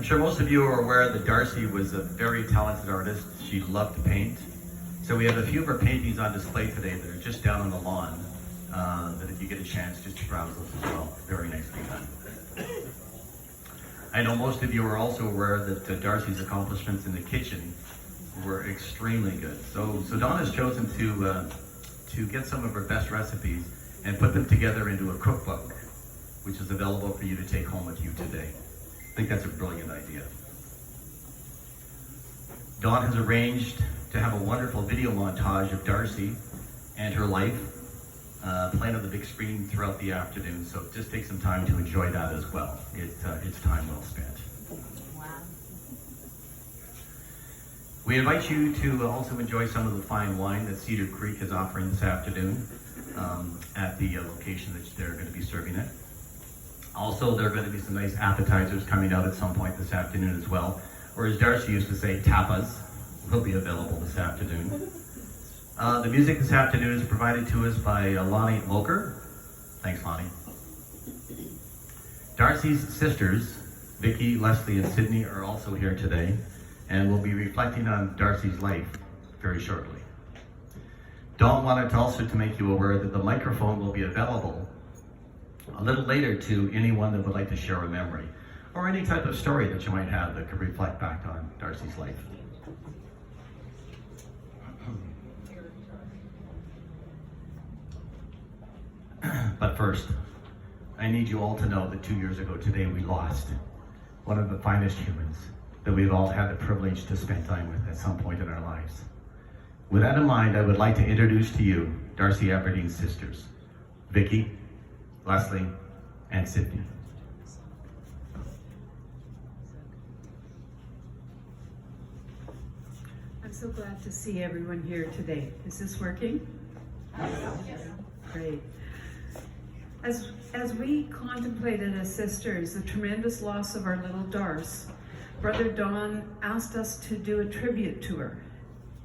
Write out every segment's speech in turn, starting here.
I'm sure most of you are aware that Darcy was a very talented artist. She loved to paint. So we have a few of her paintings on display today that are just down on the lawn, that if you get a chance, just to browse those as well. Very nicely done. I know most of you are also aware that Darcy's accomplishments in the kitchen were extremely good. So Dawn has chosen to get some of her best recipes and put them together into a cookbook, which is available for you to take home with you today. I think that's a brilliant idea. Dawn has arranged to have a wonderful video montage of Darcy and her life playing on the big screen throughout the afternoon, so just take some time to enjoy that as well. It's time well spent. Wow. We invite you to also enjoy some of the fine wine that Cedar Creek is offering this afternoon at the location that they're going to be serving it. Also, there are going to be some nice appetizers coming out at some point this afternoon as well, or as Darcy used to say, tapas will be available this afternoon. The music this afternoon is provided to us by Lonnie Loker. Thanks, Lonnie. Darcy's sisters, Vicky, Leslie, and Sydney, are also here today and will be reflecting on Darcy's life very shortly. Dawn wanted also to make you aware that the microphone will be available a little later to anyone that would like to share a memory or any type of story that you might have that could reflect back on Darcy's life. But first, I need you all to know that 2 years ago today we lost one of the finest humans that we've all had the privilege to spend time with at some point in our lives. With that in mind, I would like to introduce to you Darcy Aberdeen's sisters, Vicky, Leslie, and Sydney. I'm so glad to see everyone here today. Is this working? Yes. Great. As we contemplated as sisters the tremendous loss of our little Darcy, Brother Don asked us to do a tribute to her.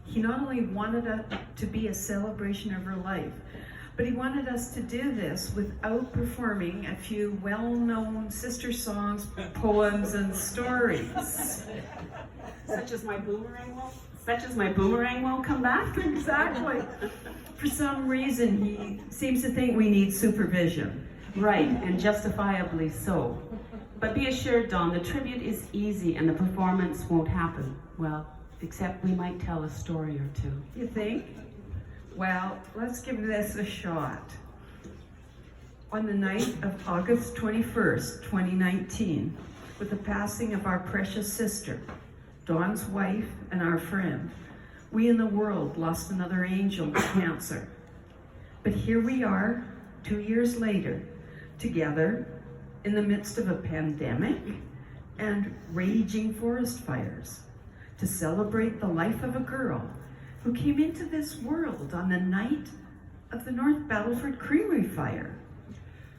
He not only wanted it to be a celebration of her life, but he wanted us to do this without performing a few well-known sister songs, poems, and stories. Such as my boomerang won't come back? Exactly. For some reason, he seems to think we need supervision. Right, and justifiably so. But be assured, Dawn, the tribute is easy and the performance won't happen. Well, except we might tell a story or two. You think? Well, let's give this a shot. On the night of August 21st, 2019, with the passing of our precious sister, Dawn's wife and our friend, we in the world lost another angel to cancer. But here we are, 2 years later, together in the midst of a pandemic and raging forest fires to celebrate the life of a girl who came into this world on the night of the North Battleford Creamery fire,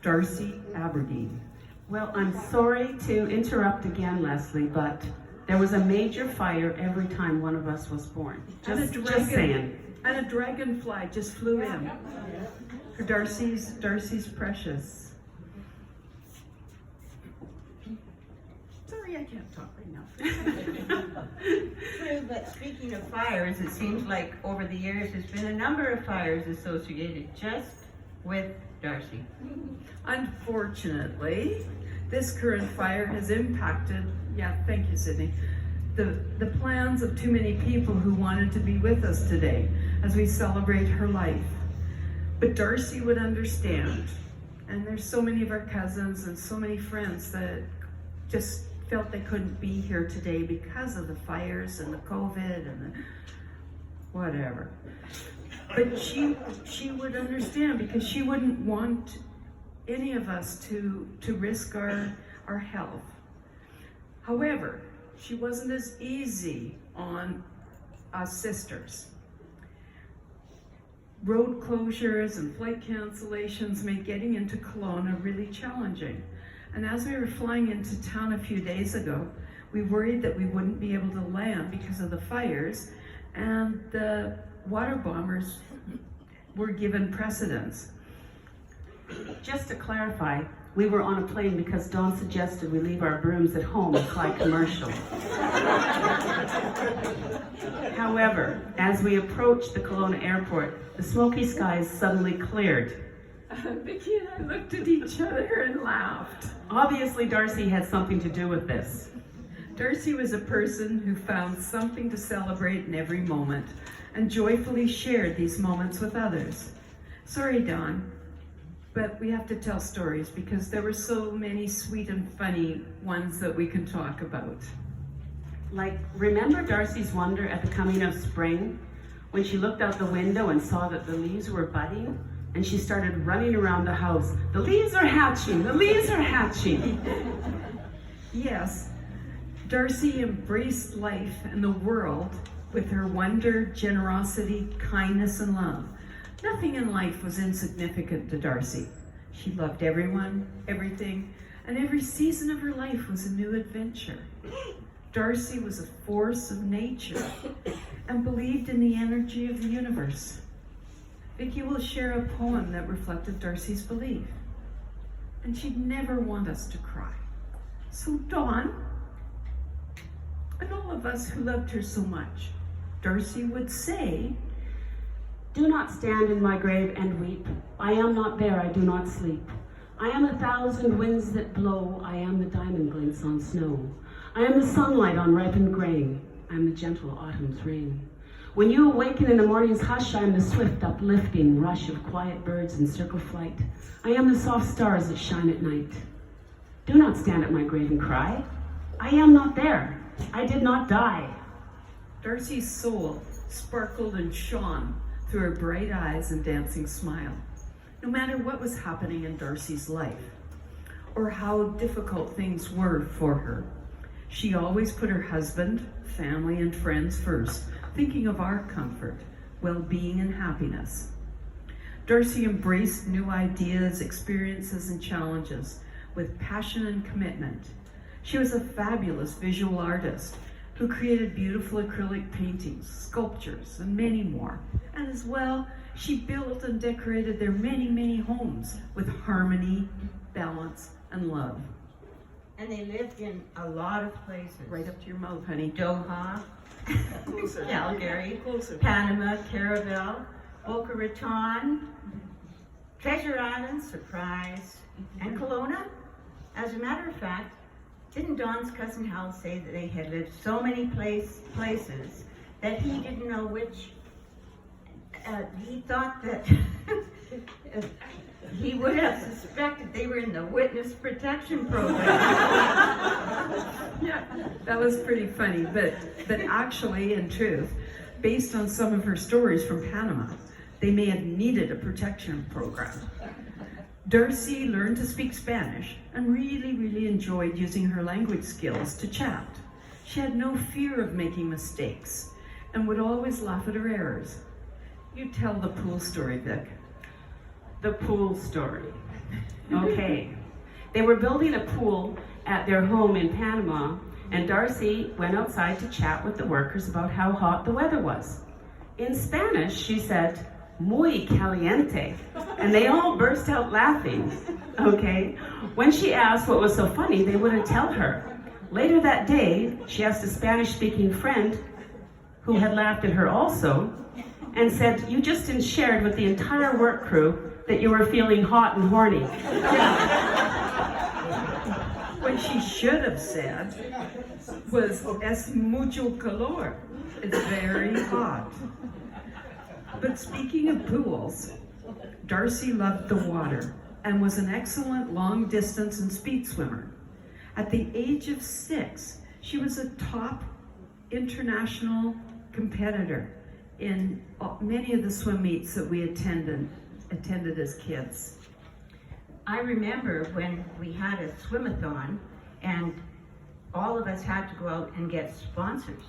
Darcy Aberdeen. Well, I'm sorry to interrupt again, Leslie, but there was a major fire every time one of us was born. Just saying. And a dragonfly just flew in. For Darcy's precious. Sorry, I can't talk right now. True, but speaking of fires, it seems like over the years there's been a number of fires associated just with Darcy. Unfortunately, this current fire has impacted, thank you, Sydney, the plans of too many people who wanted to be with us today as we celebrate her life. But Darcy would understand, and there's so many of our cousins and so many friends that just felt they couldn't be here today because of the fires and the COVID and the whatever. But she would understand because she wouldn't want any of us to risk our health. However, she wasn't as easy on us sisters. Road closures and flight cancellations made getting into Kelowna really challenging. And as we were flying into town a few days ago, we worried that we wouldn't be able to land because of the fires, and the water bombers were given precedence. Just to clarify, We were on a plane because Dawn suggested we leave our brooms at home and fly commercial. However, as we approached the Kelowna airport, the smoky skies suddenly cleared. Vicky and I looked at each other and laughed. Obviously, Darcy had something to do with this. Darcy was a person who found something to celebrate in every moment and joyfully shared these moments with others. Sorry, Dawn, but we have to tell stories because there were so many sweet and funny ones that we can talk about. Like, remember Darcy's wonder at the coming of spring? When she looked out the window and saw that the leaves were budding, and she started running around the house. The leaves are hatching! The leaves are hatching! Yes, Darcy embraced life and the world with her wonder, generosity, kindness, and love. Nothing in life was insignificant to Darcy. She loved everyone, everything, and every season of her life was a new adventure. Darcy was a force of nature and believed in the energy of the universe. Vicky will share a poem that reflected Darcy's belief. And she'd never want us to cry. So Dawn, and all of us who loved her so much, Darcy would say, Do not stand in my grave and weep. I am not there, I do not sleep. I am 1,000 winds that blow. I am the diamond glints on snow. I am the sunlight on ripened grain. I am the gentle autumn's rain. When you awaken in the morning's hush, I am the swift uplifting rush of quiet birds in circle flight. I am the soft stars that shine at night. Do not stand at my grave and cry. I am not there. I did not die. Darcy's soul sparkled and shone through her bright eyes and dancing smile. No matter what was happening in Darcy's life, or how difficult things were for her, she always put her husband, family, and friends first, thinking of our comfort, well-being, and happiness. Darcy embraced new ideas, experiences, and challenges with passion and commitment. She was a fabulous visual artist who created beautiful acrylic paintings, sculptures, and many more. And as well, she built and decorated their many, many homes with harmony, balance, and love. And they lived in a lot of places. Right up to your mouth, honey. Doha, Closer. Calgary, Closer. Panama, Caravel, Boca Raton, Treasure Island, Surprise, and Kelowna. As a matter of fact, didn't Dawn's cousin Hal say that they had lived so many places that he didn't know which, he thought that he would have suspected they were in the witness protection program. Yeah, that was pretty funny, but actually, in truth, based on some of her stories from Panama, they may have needed a protection program. Darcy learned to speak Spanish and really enjoyed using her language skills to chat. She had no fear of making mistakes and would always laugh at her errors. You tell the pool story, Vic. The pool story. Okay. They were building a pool at their home in Panama, and Darcy went outside to chat with the workers about how hot the weather was. In Spanish, she said, muy caliente, and they all burst out laughing, okay? When she asked what was so funny, they wouldn't tell her. Later that day, she asked a Spanish-speaking friend who had laughed at her also, and said, you just shared with the entire work crew that you were feeling hot and horny. What she should have said was, es mucho calor. It's very hot. But speaking of pools, Darcy loved the water and was an excellent long distance and speed swimmer. At the age of 6, she was a top international competitor in many of the swim meets that we attended as kids. I remember when we had a swim-a-thon and all of us had to go out and get sponsors.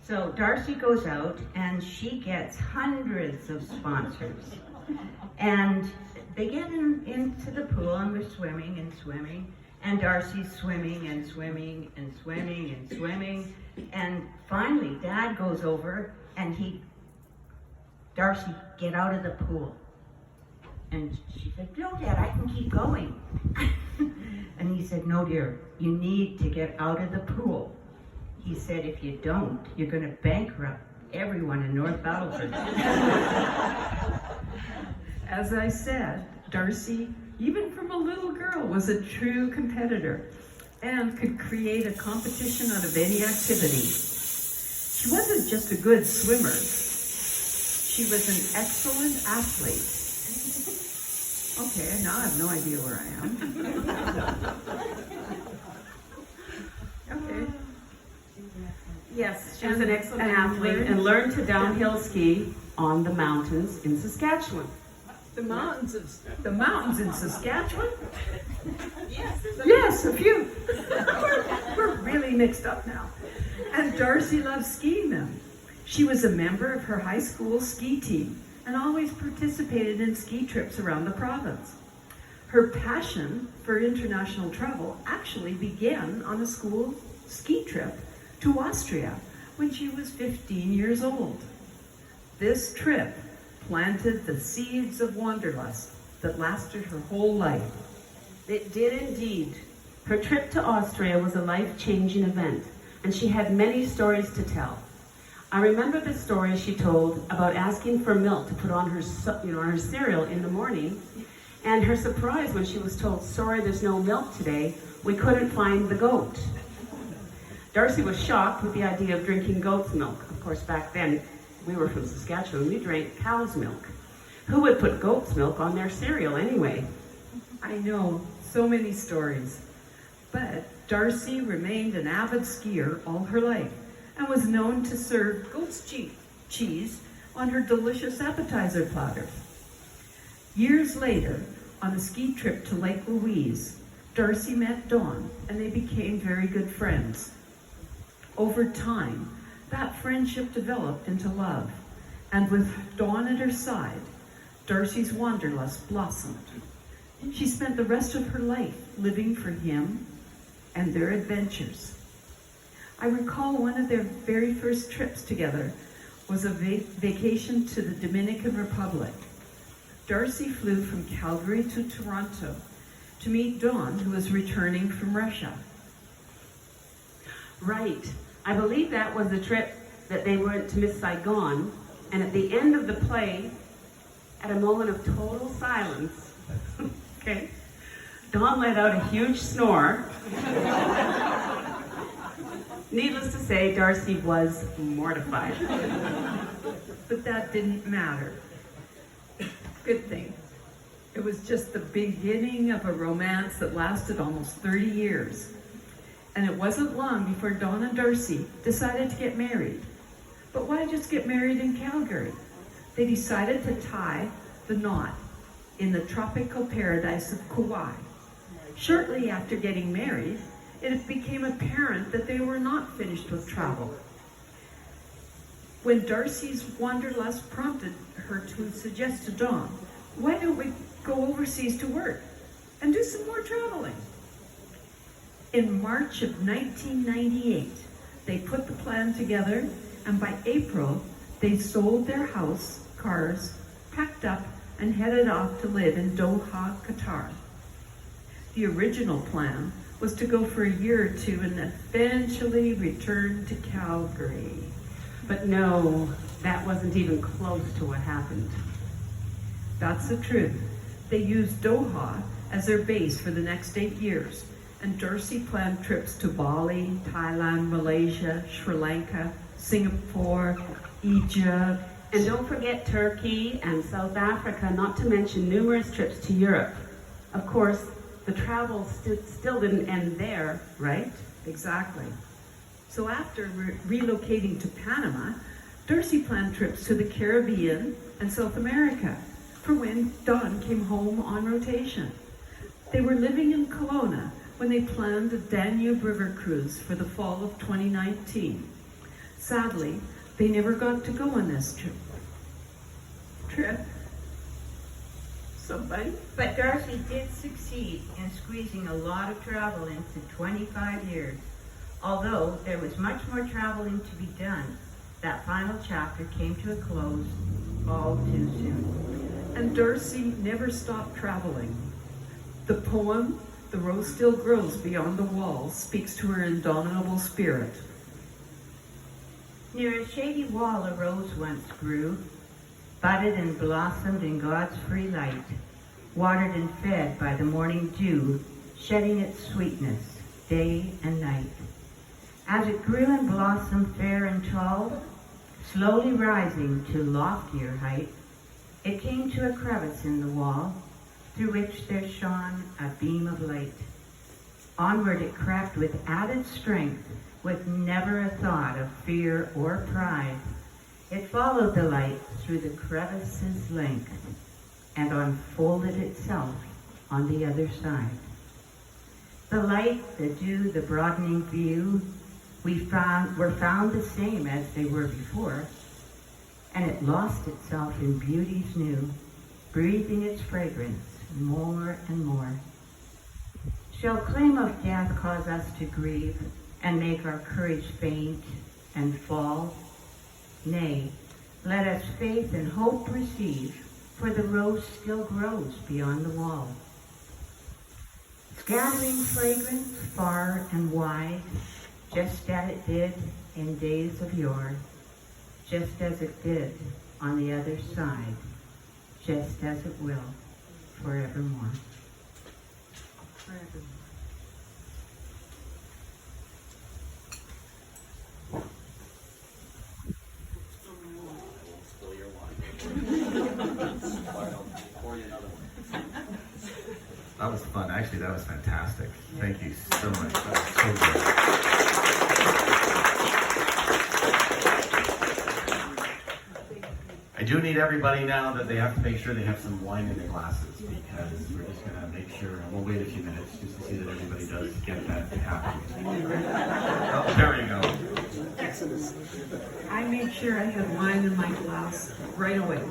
So Darcy goes out and she gets hundreds of sponsors. And they get into the pool and we're swimming and swimming. And Darcy's swimming and swimming and swimming and swimming. And finally Dad goes over and Darcy, get out of the pool. And she said, no, Dad, I can keep going. And he said, no, dear, you need to get out of the pool. He said, if you don't, you're going to bankrupt everyone in North Battleford. As I said, Darcy, even from a little girl, was a true competitor and could create a competition out of any activity. She wasn't just a good swimmer. She was an excellent athlete. Okay, now I have no idea where I am. Okay. Yes, she was an excellent athlete and learned to downhill ski on the mountains in Saskatchewan. The mountains in Saskatchewan? Yes. Yes, a few. We're really mixed up now. And Darcy loved skiing them. She was a member of her high school ski team and always participated in ski trips around the province. Her passion for international travel actually began on a school ski trip to Austria when she was 15 years old. This trip planted the seeds of wanderlust that lasted her whole life. It did indeed. Her trip to Austria was a life-changing event, and she had many stories to tell. I remember the story she told about asking for milk to put on her, her cereal in the morning, and her surprise when she was told, sorry, there's no milk today, we couldn't find the goat. Darcy was shocked with the idea of drinking goat's milk. Of course, back then, we were from Saskatchewan, we drank cow's milk. Who would put goat's milk on their cereal anyway? I know, so many stories. But Darcy remained an avid skier all her life and was known to serve goat's cheese on her delicious appetizer platter. Years later, on a ski trip to Lake Louise, Darcy met Dawn and they became very good friends. Over time, that friendship developed into love, and with Dawn at her side, Darcy's wanderlust blossomed. She spent the rest of her life living for him and their adventures. I recall one of their very first trips together was a vacation to the Dominican Republic. Darcy flew from Calgary to Toronto to meet Dawn, who was returning from Russia. Right. I believe that was the trip that they went to Miss Saigon, and at the end of the play, at a moment of total silence, okay, Dawn let out a huge snore. Needless to say, Darcy was mortified. But that didn't matter. Good thing. It was just the beginning of a romance that lasted almost 30 years. And it wasn't long before Dawn and Darcy decided to get married. But why just get married in Calgary? They decided to tie the knot in the tropical paradise of Kauai. Shortly after getting married, it became apparent that they were not finished with travel. When Darcy's wanderlust prompted her to suggest to Dawn, why don't we go overseas to work and do some more traveling? In March of 1998, they put the plan together, and by April, they sold their house, cars, packed up, and headed off to live in Doha, Qatar. The original plan was to go for a year or two and eventually return to Calgary. But no, that wasn't even close to what happened. That's the truth. They used Doha as their base for the next 8 years, and Darcy planned trips to Bali, Thailand, Malaysia, Sri Lanka, Singapore, Egypt. And don't forget Turkey and South Africa, not to mention numerous trips to Europe. Of course, the travel still didn't end there, right? Exactly. So after relocating to Panama, Darcy planned trips to the Caribbean and South America for when Dawn came home on rotation. They were living in Kelowna when they planned the Danube River cruise for the fall of 2019. Sadly, they never got to go on this trip. Somebody? But Darcy did succeed in squeezing a lot of travel into 25 years. Although there was much more traveling to be done, that final chapter came to a close all too soon. and Darcy never stopped traveling. The poem, "The Rose Still Grows Beyond the Wall," speaks to her indomitable spirit. Near a shady wall a rose once grew, budded and blossomed in God's free light, watered and fed by the morning dew, shedding its sweetness day and night. As it grew and blossomed fair and tall, slowly rising to loftier height, it came to a crevice in the wall, through which there shone a beam of light. Onward it crept with added strength, with never a thought of fear or pride. It followed the light through the crevice's length, and unfolded itself on the other side. The light, the dew, the broadening view, were found the same as they were before, and it lost itself in beauties new, breathing its fragrance more and more. Shall claim of death cause us to grieve, and make our courage faint and fall? Nay, let us faith and hope receive, for the rose still grows beyond the wall. Scattering fragrance far and wide, just as it did in days of yore, just as it did on the other side, just as it will forevermore. Forevermore. That was fun. Actually, that was fantastic. Thank you so much. That was so good. I do need everybody now that they have to make sure they have some wine in their glasses, because we're just going to make sure, and we'll wait a few minutes just to see that everybody does get that happen. Oh, there you go. I made sure I had wine in my glass right away.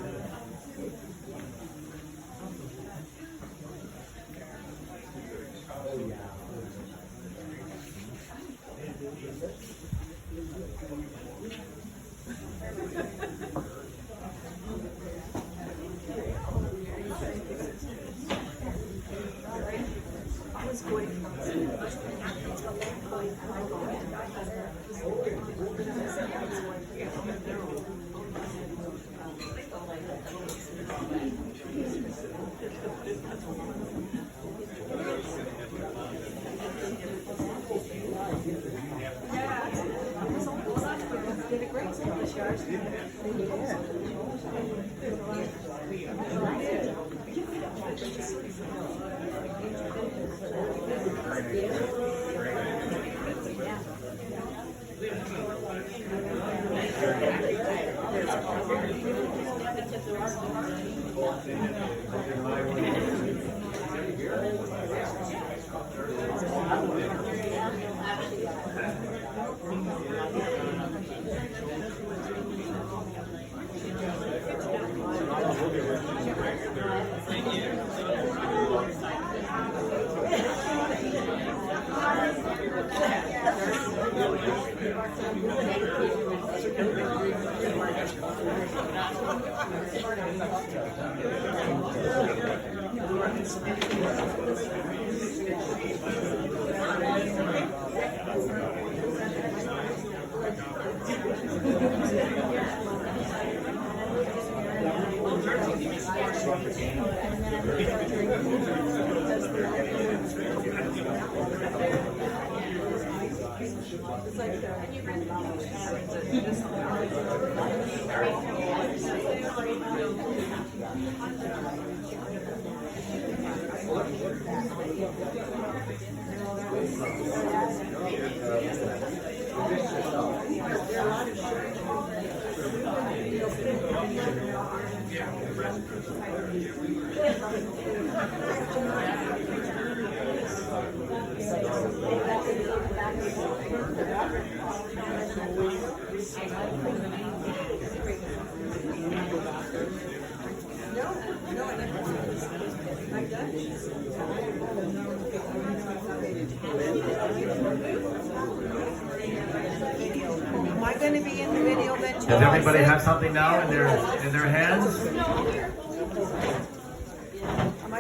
Am I going to be in the video then too? Does everybody have something now in their hands?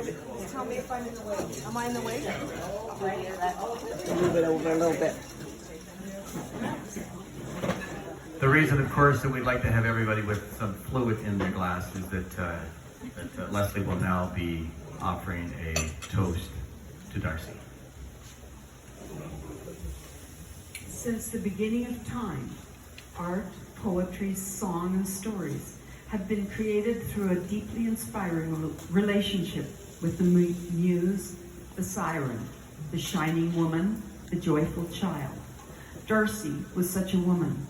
Just tell me if I'm in the way. Am I in the way? Move it over a little bit. The reason, of course, that we'd like to have everybody with some fluid in their glass is that Leslie will now be offering a toast to Darcy. Since the beginning of time, art, poetry, song, and stories have been created through a deeply inspiring relationship with the muse, the siren, the shining woman, the joyful child. Darcy was such a woman.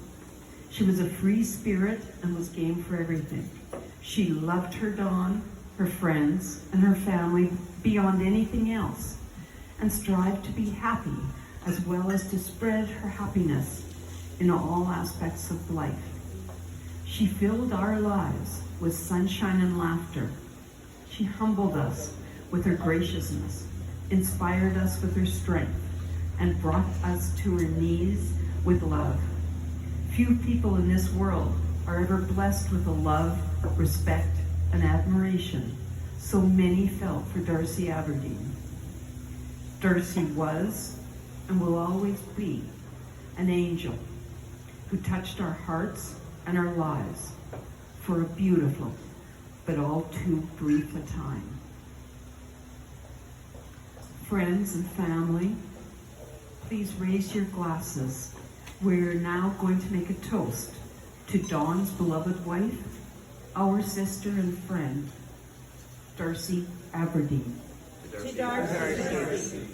She was a free spirit and was game for everything. She loved her Dawn, her friends, and her family beyond anything else, and strived to be happy as well as to spread her happiness in all aspects of life. She filled our lives with sunshine and laughter. She humbled us with her graciousness, inspired us with her strength, and brought us to her knees with love. Few people in this world are ever blessed with the love, respect, and admiration so many felt for Darcy Aberdeen. Darcy was and will always be an angel who touched our hearts and our lives for a beautiful but all too brief a time. Friends and family, please raise your glasses. We're now going to make a toast to Dawn's beloved wife, our sister and friend, Darcy Aberdeen. To Darcy.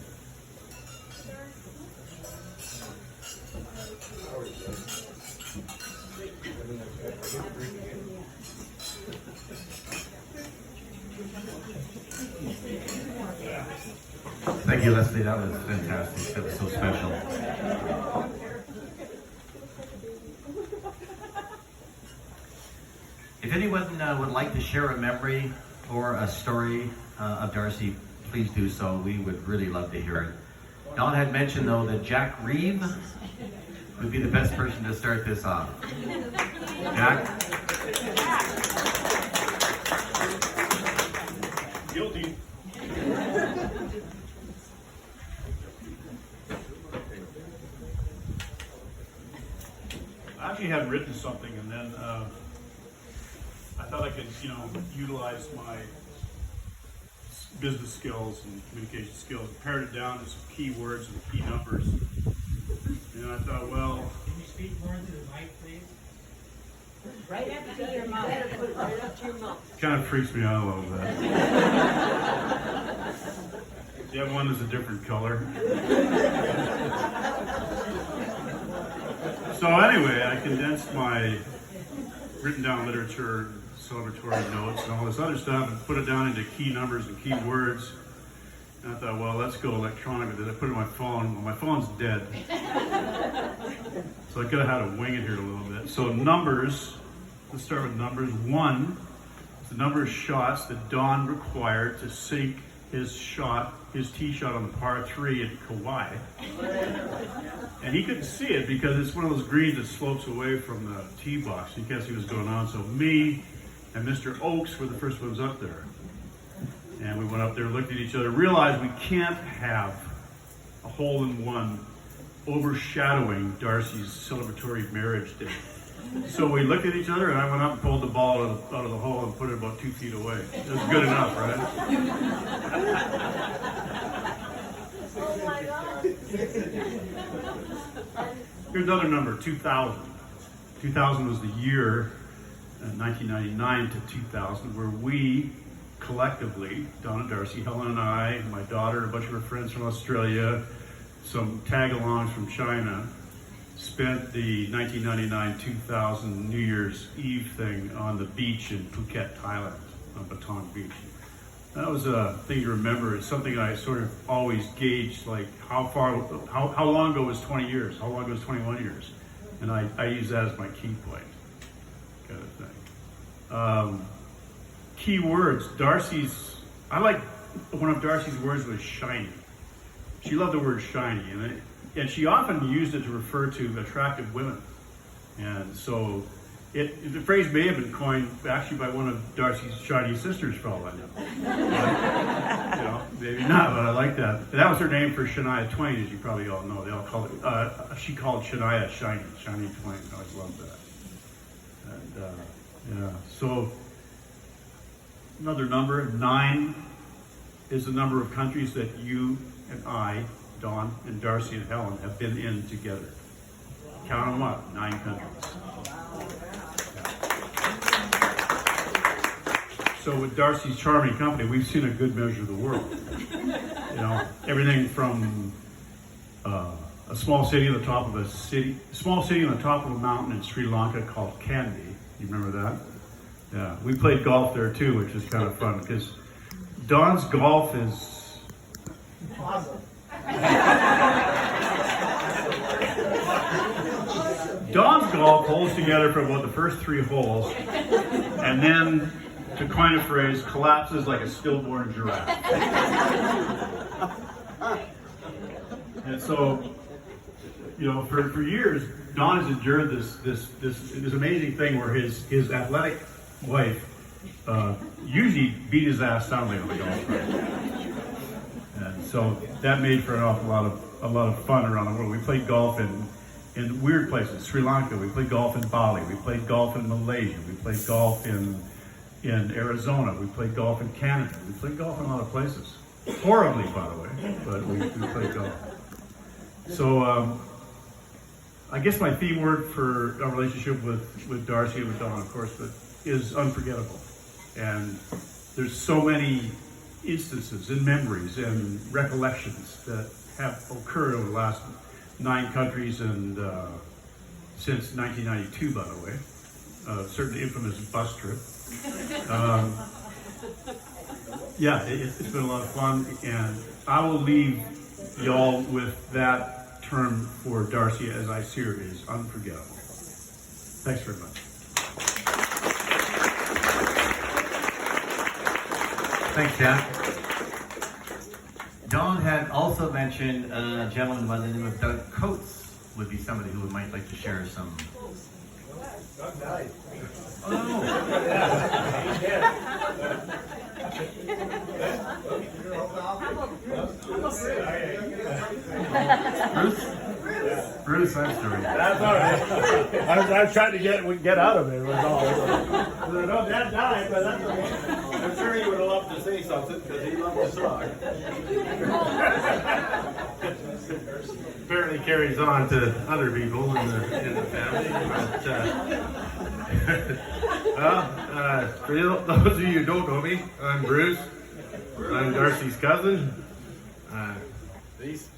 Thank you, Leslie. That was fantastic. That was so special. If anyone would like to share a memory or a story of Darcy, please do so. We would really love to hear it. Dawn had mentioned, though, that Jack Reeve would be the best person to start this off. Jack? Guilty. I actually had written something, and then I thought I could, utilize my business skills and communication skills, pared it down to some key words and key numbers. And I thought, well, Can you speak more into the mic, please? Right up to your mouth. Put it right up to your mouth. kind of freaks me out a little bit. Do you have one that's a different color? So anyway, I condensed my written down literature, celebratory notes, and all this other stuff, and put it down into key numbers and key words. And I thought, well, let's go electronic with it. I put it on my phone. Well, my phone's dead. So I could have had to wing it here a little bit. So numbers, let's start with numbers. 1 is the number of shots that Don required to sink his tee shot on the par 3 at Kauai. And he couldn't see it because it's one of those greens that slopes away from the tee box. You can't see what's going on. So me and Mr. Oakes were the first ones up there. And we went up there, looked at each other, realized we can't have a hole-in-one overshadowing Darcy's celebratory marriage day. So we looked at each other, and I went up and pulled the ball out of the hole and put it about 2 feet away. It was good enough, right? Oh my God. Here's another number, 2000. 2000 was the year, 1999 to 2000, where we collectively, Donna, Darcy, Helen and I, my daughter, a bunch of her friends from Australia, some tag-alongs from China, spent the 1999-2000 New Year's Eve thing on the beach in Phuket, Thailand, on Batong Beach. That was a thing to remember. It's something I sort of always gauged, like how long ago was 20 years? How long ago was 21 years? And I use that as my key point, kind of thing. Key words. I like one of Darcy's words was shiny. She loved the word shiny, and she often used it to refer to attractive women. And so The phrase may have been coined actually by one of Darcy's Chinese sisters, for all I know. You know, maybe not, but I like that. And that was her name for Shania Twain, as you probably all know. They all called it. She called Shania Shiny Twain. I always loved that. And yeah, so another number 9 is the number of countries that you and I, Dawn and Darcy and Helen, have been in together. Count them up, 9 countries. So with Darcy's charming company, we've seen a good measure of the world. You know, everything from a small city on the top of a mountain in Sri Lanka called Kandy. You remember that? Yeah, we played golf there too, which is kind of fun because Don's golf is awesome. Don's golf holds together for about the first 3 holes, and then, to coin a phrase, collapses like a stillborn giraffe. And so, you know, for years, Don has endured this amazing thing where his athletic wife usually beat his ass soundly on the golf course. And so that made for an awful lot of fun around the world. We played golf in weird places, Sri Lanka. We played golf in Bali. We played golf in Malaysia. We played golf in Arizona. We played golf in Canada. We played golf in a lot of places. Horribly, by the way, but we played golf. So I guess my theme word for our relationship with Darcy and with Dawn, of course, is unforgettable. And there's so many instances and memories and recollections that have occurred over the last 9 countries and since 1992, by the way. Certain infamous bus trip. Yeah, it's been a lot of fun, and I will leave y'all with that term for Darcy as I see her is unforgettable. Thanks very much. Thanks, Dan. Dawn had also mentioned a gentleman by the name of Doug Coates would be somebody who might like to share some. Doug died. Oh. Bruce, I'm sorry. That's all right. I was trying to get out of it. Was all. No, Dad died, but that's okay. I'm sure he would have loved to say something because he loved to talk. Apparently carries on to other people in the family. But, for those of you who don't know me, I'm Bruce. I'm Darcy's cousin. These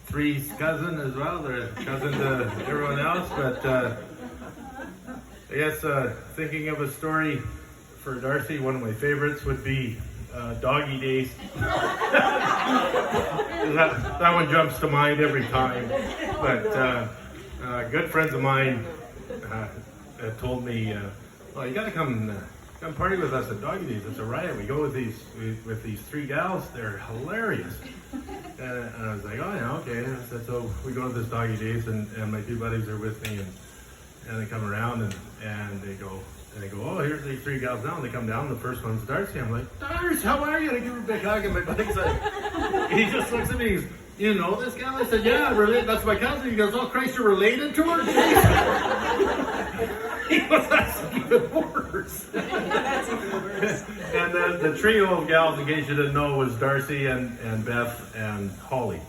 3's cousin as well. They're cousin to everyone else. But I guess thinking of a story for Darcy, one of my favorites would be Doggy Days. that one jumps to mind every time. But good friends of mine told me, well, you got to come party with us at Doggy Days. It's a riot. We go with these 3 gals. They're hilarious. And I was like, oh yeah, okay. So we go to this Doggy Days, and my 2 buddies are with me, and they come around and they go, oh, here's these 3 gals down. They come down. The first one's Darcy. I'm like, Darcy, how are you? And I give her a big hug, and my buddy's like, he just looks at me. He goes, you know this gal? I said, yeah, that's my cousin. He goes, oh Christ, you're related to her? He goes, that's even worse. And then the trio of gals, in case you didn't know, was Darcy and Beth and Holly.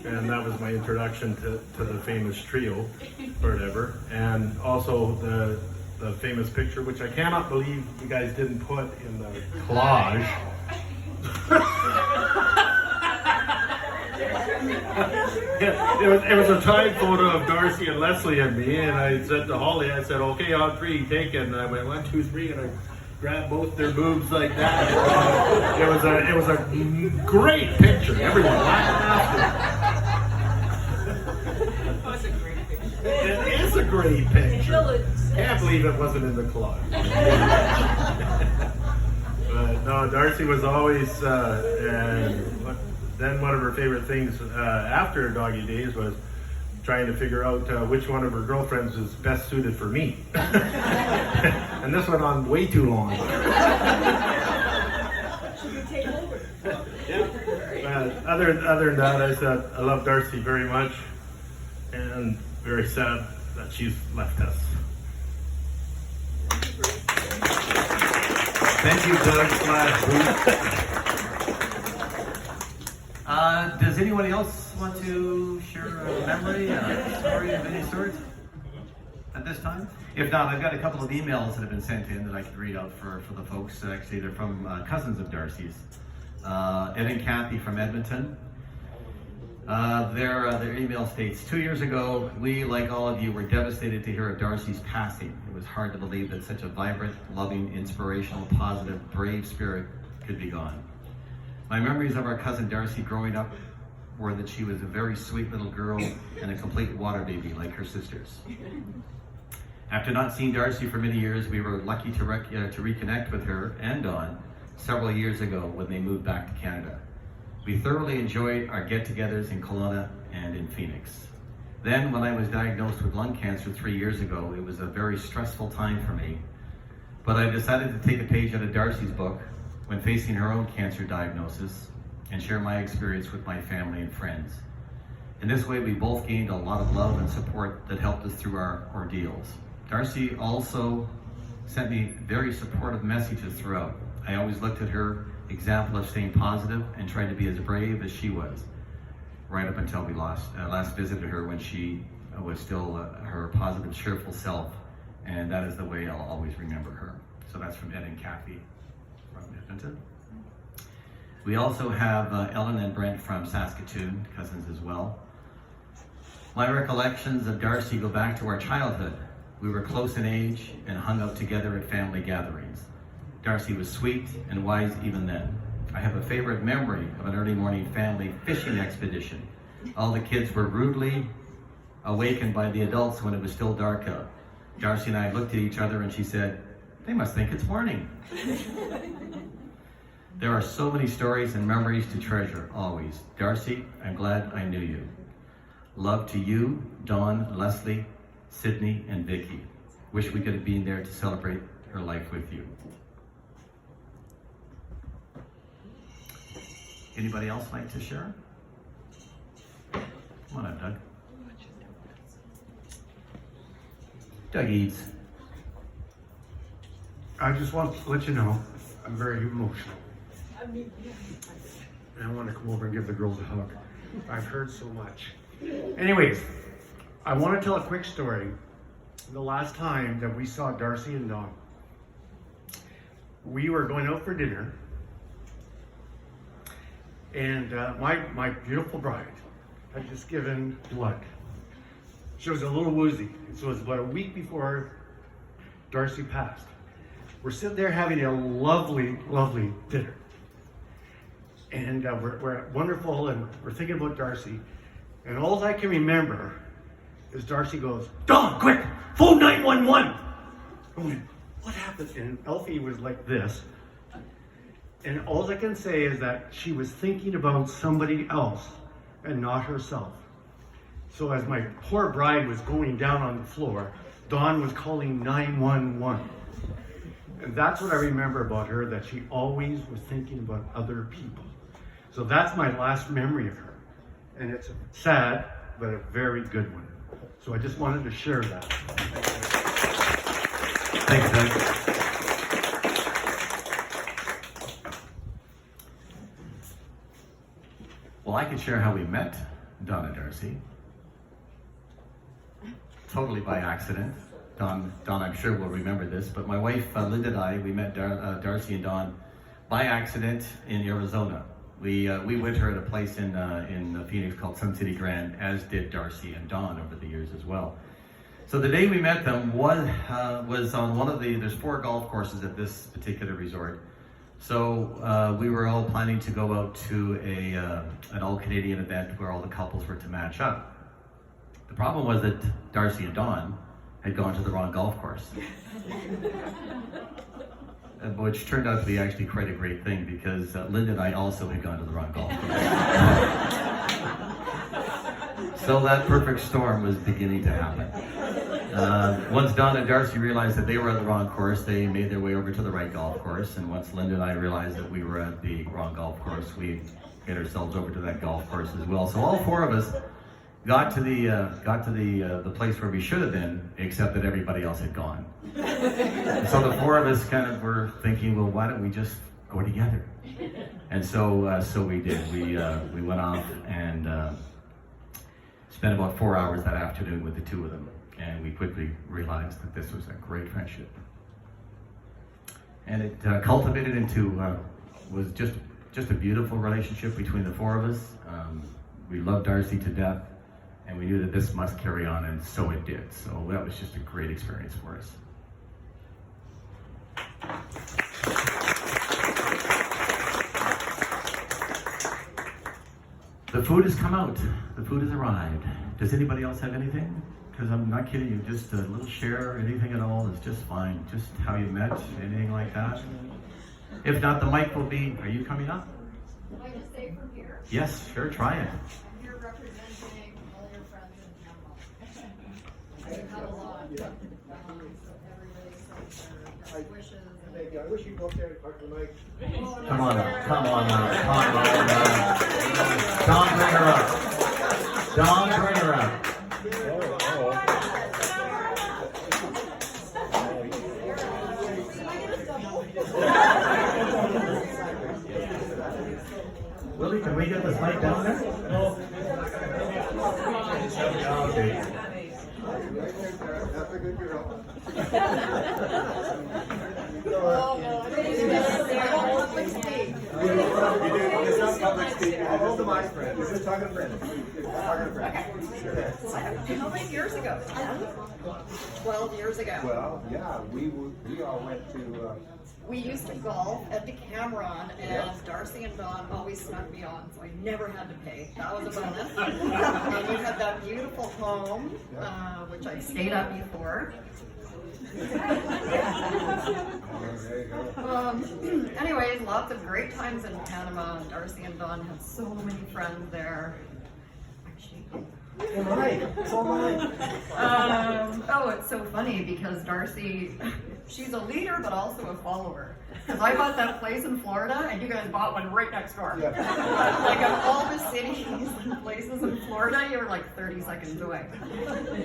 And that was my introduction to the famous trio, or whatever. And also the famous picture, which I cannot believe you guys didn't put in the collage. It was a time photo of Darcy and Leslie and me, and I said to Holly, I said, okay, on 3, take it. And I went 1, 2, 3, and I grabbed both their boobs like that. It was a great picture. Everyone laughed. It is a great picture. Can't believe it wasn't in the collage. But no, Darcy was always, and then one of her favorite things after Doggy Days was trying to figure out which one of her girlfriends is best suited for me. And this went on way too long. Other than that, I said I love Darcy very much, and very sad that she's left us. Thank you, Doug / Booth. Does anybody else want to share a memory, a story of any sort at this time? If not, I've got a couple of emails that have been sent in that I could read out for the folks. Actually, they're from cousins of Darcy's. Ed and Kathy from Edmonton. Their email states, 2 years ago, we, like all of you, were devastated to hear of Darcy's passing. It was hard to believe that such a vibrant, loving, inspirational, positive, brave spirit could be gone. My memories of our cousin Darcy growing up were that she was a very sweet little girl and a complete water baby like her sisters. After not seeing Darcy for many years, we were lucky to reconnect with her and Dawn several years ago when they moved back to Canada. We thoroughly enjoyed our get-togethers in Kelowna and in Phoenix. Then, when I was diagnosed with lung cancer 3 years ago, it was a very stressful time for me. But I decided to take a page out of Darcy's book when facing her own cancer diagnosis and share my experience with my family and friends. In this way, we both gained a lot of love and support that helped us through our ordeals. Darcy also sent me very supportive messages throughout. I always looked at her example of staying positive and tried to be as brave as she was, right up until we last visited her when she was still her positive, cheerful self, and that is the way I'll always remember her. So that's from Ed and Kathy from Edmonton. We also have Ellen and Brent from Saskatoon, cousins as well. My recollections of Darcy go back to our childhood. We were close in age and hung out together at family gatherings. Darcy was sweet and wise even then. I have a favorite memory of an early morning family fishing expedition. All the kids were rudely awakened by the adults when it was still dark out. Darcy and I looked at each other and she said, "They must think it's morning." There are so many stories and memories to treasure, always. Darcy, I'm glad I knew you. Love to you, Dawn, Leslie, Sydney, and Vicky. Wish we could have been there to celebrate her life with you. Anybody else like to share? Come on up, Doug. Doug Eads. I just want to let you know, I'm very emotional. And I want to come over and give the girls a hug. I've heard so much. Anyways, I want to tell a quick story. The last time that we saw Darcy and Dawn, we were going out for dinner, and my beautiful bride had just given blood. She was a little woozy, so it was about a week before Darcy passed. We're sitting there having a lovely, lovely dinner. And we're wonderful, and we're thinking about Darcy. And all I can remember is Darcy goes, "Dawn, quick, phone 911. I went, what happened? And Elfie was like this. And all I can say is that she was thinking about somebody else and not herself. So as my poor bride was going down on the floor, Dawn was calling 911. And that's what I remember about her, that she always was thinking about other people. So that's my last memory of her. And it's sad, but a very good one. So I just wanted to share that. Thanks, Doug. Well, I can share how we met Dawn and Darcy. Totally by accident. Dawn, I'm sure will remember this, but my wife, Linda and I, we met Darcy and Dawn by accident in Arizona. We went her at a place in Phoenix called Sun City Grand, as did Darcy and Dawn over the years as well. So the day we met them was on one of there's 4 golf courses at this particular resort. So we were all planning to go out to an all-Canadian event where all the couples were to match up. The problem was that Darcy and Dawn had gone to the wrong golf course. Which turned out to be actually quite a great thing, because Linda and I also had gone to the wrong golf course. So that perfect storm was beginning to happen. Once Don and Darcy realized that they were at the wrong course, they made their way over to the right golf course. And once Linda and I realized that we were at the wrong golf course, we made ourselves over to that golf course as well. So all four of us got to the place where we should have been, except that everybody else had gone. So the four of us kind of were thinking, well, why don't we just go together? And so we did. We went off and spent about 4 hours that afternoon with the two of them, and we quickly realized that this was a great friendship. And it cultivated into was just a beautiful relationship between the four of us. We loved Darcy to death, and we knew that this must carry on, and so it did. So that was just a great experience for us. The food has come out. The food has arrived. Does anybody else have anything? Because I'm not kidding you, just a little share, anything at all is just fine. Just how you met, anything like that. If not, the mic will be, are you coming up? Can I just say from here? Yes, sure, try it. I'm here representing all your friends in Panama. You have a lot. So everybody sends their wishes. Maybe I wish you'd go up there and talk to the mic. Come on up, come on up, come on up. Don, bring her up. Don, bring her up. Willie, can we get this mic down there? No. Okay. That's a good girl. It's not public speaking. This is my friend. This is talking to friends. Talking to friends. How many years ago? 12 years ago. Well, yeah, we all went to. We used to golf at Decameron, and Darcy and Don always snuck me on, so I never had to pay. That was a bonus. And we had that beautiful home, which I stayed at before. Anyways, lots of great times in Panama. Darcy and Don had so many friends there. Actually, oh, it's so funny because Darcy, she's a leader but also a follower. Because I bought that place in Florida and you guys bought one right next door. Yeah. Like of all the cities and places in Florida, you were like 30 seconds away.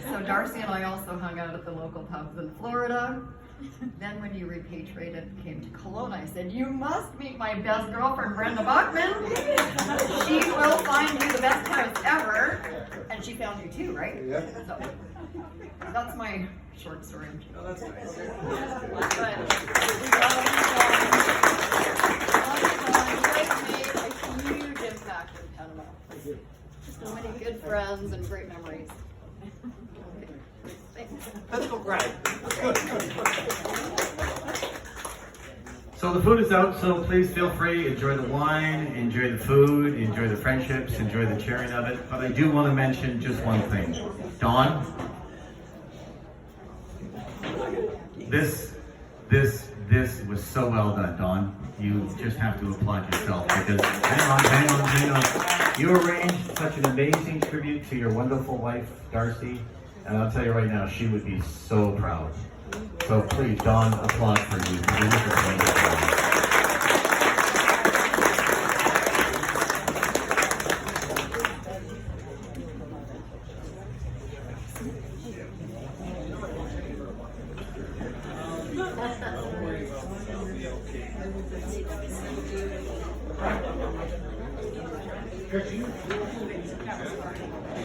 So Darcy and I also hung out at the local pubs in Florida. Then when you repatriated, came to Kelowna, I said, you must meet my best girlfriend, Brenda Bachman. She will find you the best house ever. And she found you too, right? Yeah. So, that's my short story. Oh, that's nice. You guys made a huge impact in Panama. So many good friends and great memories. Thanks. Let's go grab. So the food is out, so please feel free, enjoy the wine, enjoy the food, enjoy the friendships, enjoy the sharing of it. But I do want to mention just one thing. Dawn, this was so well done, Dawn. You just have to applaud yourself because, hang on. You arranged such an amazing tribute to your wonderful wife, Darcy. And I'll tell you right now, she would be so proud. So please, Dawn, applaud for you. This is wonderful.